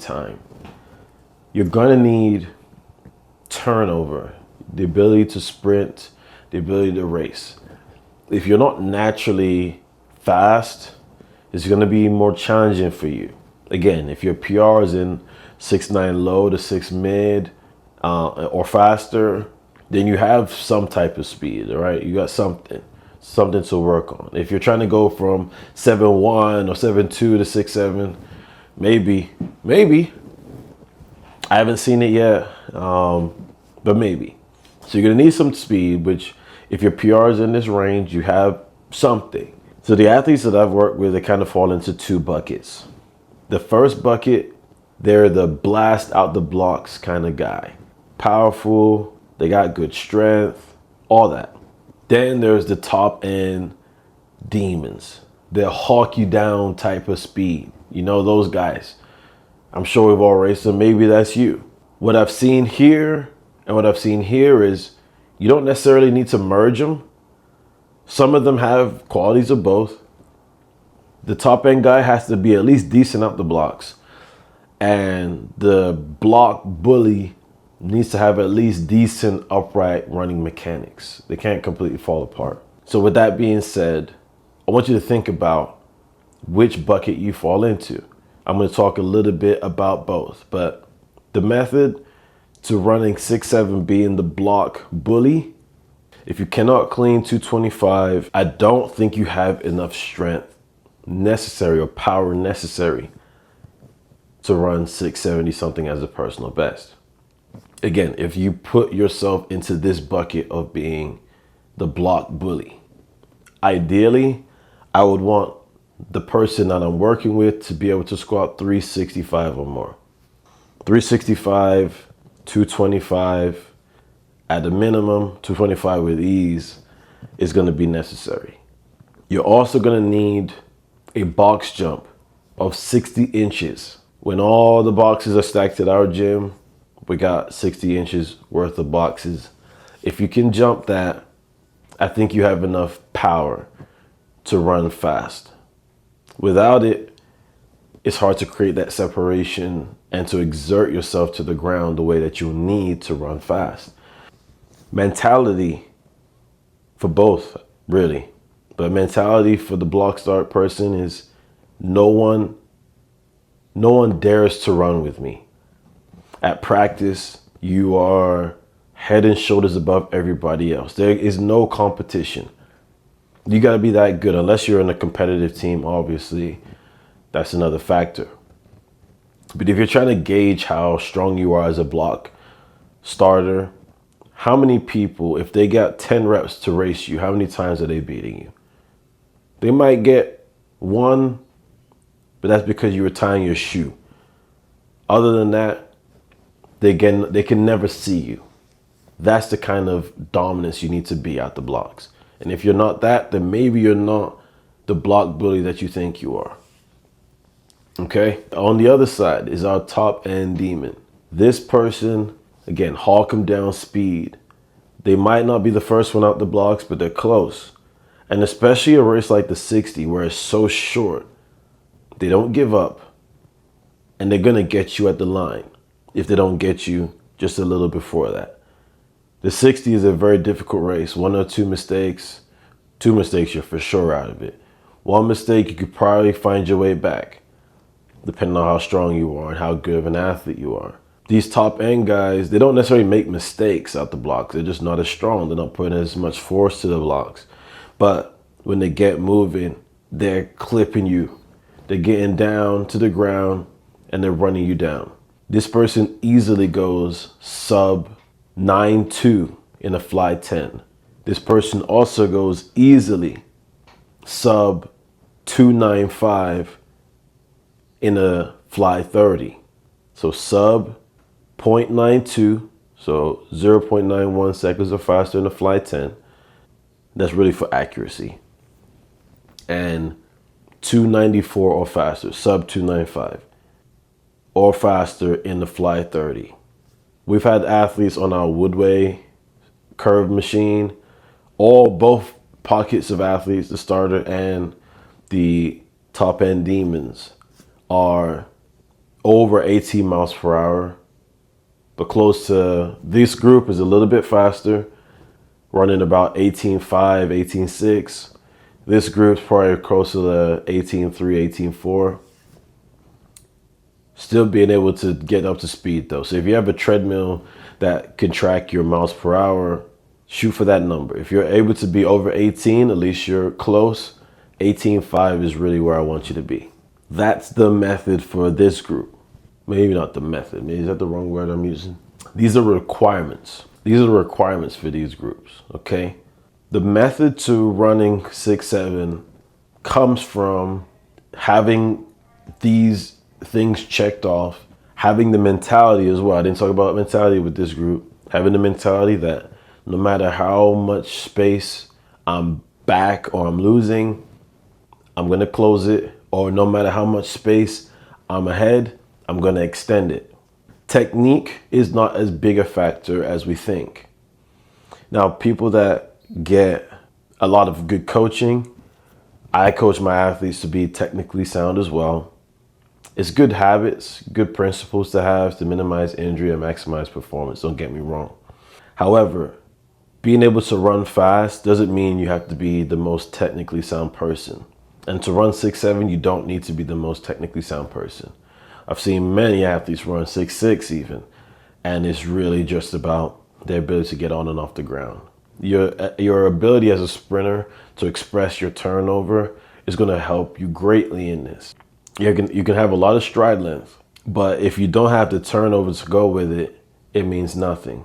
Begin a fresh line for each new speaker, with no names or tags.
time. You're going to need turnover, the ability to sprint, the ability to race. If you're not naturally fast, it's going to be more challenging for you. Again, if your PR is in 6'9" low to 6 mid or faster, then you have some type of speed, all right? You got something to work on. If you're trying to go from 7'1" or 7'2" to 6'7", maybe. I haven't seen it yet, but maybe. So you're gonna need some speed, which if your PR is in this range, you have something. So the athletes that I've worked with, they kind of fall into two buckets. The first bucket, they're the blast out the blocks kind of guy. Powerful, they got good strength, all that. Then there's the top end demons. They'll hawk you down type of speed. You know those guys. I'm sure we've all raced them. Maybe that's you. What I've seen here and what I've seen here is you don't necessarily need to merge them. Some of them have qualities of both. The top end guy has to be at least decent up the blocks. And the block bully needs to have at least decent upright running mechanics. They can't completely fall apart. So with that being said, I want you to think about which bucket you fall into. I'm going to talk a little bit about both, but the method to running 6'7", being the block bully, if you cannot clean 225, I don't think you have enough strength necessary or power necessary to run 670 something as a personal best. Again, if you put yourself into this bucket of being the block bully, ideally, I would want the person that I'm working with to be able to squat 365 or more. 365, 225 at the minimum, 225 with ease is going to be necessary. You're also going to need a box jump of 60 inches. When all the boxes are stacked at our gym, we got 60 inches worth of boxes. If you can jump that, I think you have enough power to run fast. Without it, it's hard to create that separation and to exert yourself to the ground the way that you need to run fast. Mentality for both, really. But mentality for the block start person is no one dares to run with me. At practice, you are head and shoulders above everybody else. There is no competition. You got to be that good unless you're in a competitive team, obviously. That's another factor. But if you're trying to gauge how strong you are as a block starter, how many people, if they got 10 reps to race you, how many times are they beating you? They might get one, but that's because you were tying your shoe. Other than that, they can never see you. That's the kind of dominance you need to be at the blocks. And if you're not that, then maybe you're not the block bully that you think you are. Okay? On the other side is our top end demon. This person, again, hawk them down speed. They might not be the first one out the blocks, but they're close. And especially a race like the 60 where it's so short, they don't give up. And they're going to get you at the line if they don't get you just a little before that. The 60 is a very difficult race. One or two mistakes, you're for sure out of it. One mistake, you could probably find your way back, depending on how strong you are and how good of an athlete you are. These top end guys, they don't necessarily make mistakes out the blocks. They're just not as strong. They're not putting as much force to the blocks. But when they get moving, they're clipping you. They're getting down to the ground and they're running you down. This person easily goes sub 9.2 in a fly 10. This person also goes easily sub 2.95 in a fly 30. So sub 0.92, so 0.91 seconds or faster in a fly 10. That's really for accuracy. And 2.94 or faster, sub 2.95 or faster in the fly 30. We've had athletes on our Woodway curve machine, both pockets of athletes, the starter and the top end demons, are over 18 miles per hour, but close to this group is a little bit faster, running about 18.5, 18.6. This group's probably closer to 18.3, 18.4. Still being able to get up to speed though. So if you have a treadmill that can track your miles per hour, shoot for that number. If you're able to be over 18, at least you're close. 18.5 is really where I want you to be. That's the method for this group. Maybe not the method. Maybe is that the wrong word I'm using? These are requirements. These are the requirements for these groups, okay? The method to running 6-7 comes from having these things checked off, having the mentality as well. I didn't talk about mentality with this group. Having the mentality that no matter how much space I'm back or I'm losing, I'm going to close it. Or no matter how much space I'm ahead, I'm going to extend it. Technique is not as big a factor as we think. Now, people that get a lot of good coaching, I coach my athletes to be technically sound as well. It's good habits, good principles to have to minimize injury and maximize performance. Don't get me wrong. However, being able to run fast doesn't mean you have to be the most technically sound person. And to run 6-7, you don't need to be the most technically sound person. I've seen many athletes run 6-6 even, and it's really just about their ability to get on and off the ground. Your ability as a sprinter to express your turnover is going to help you greatly in this. You can have a lot of stride length, but if you don't have the turnover to go with it, it means nothing.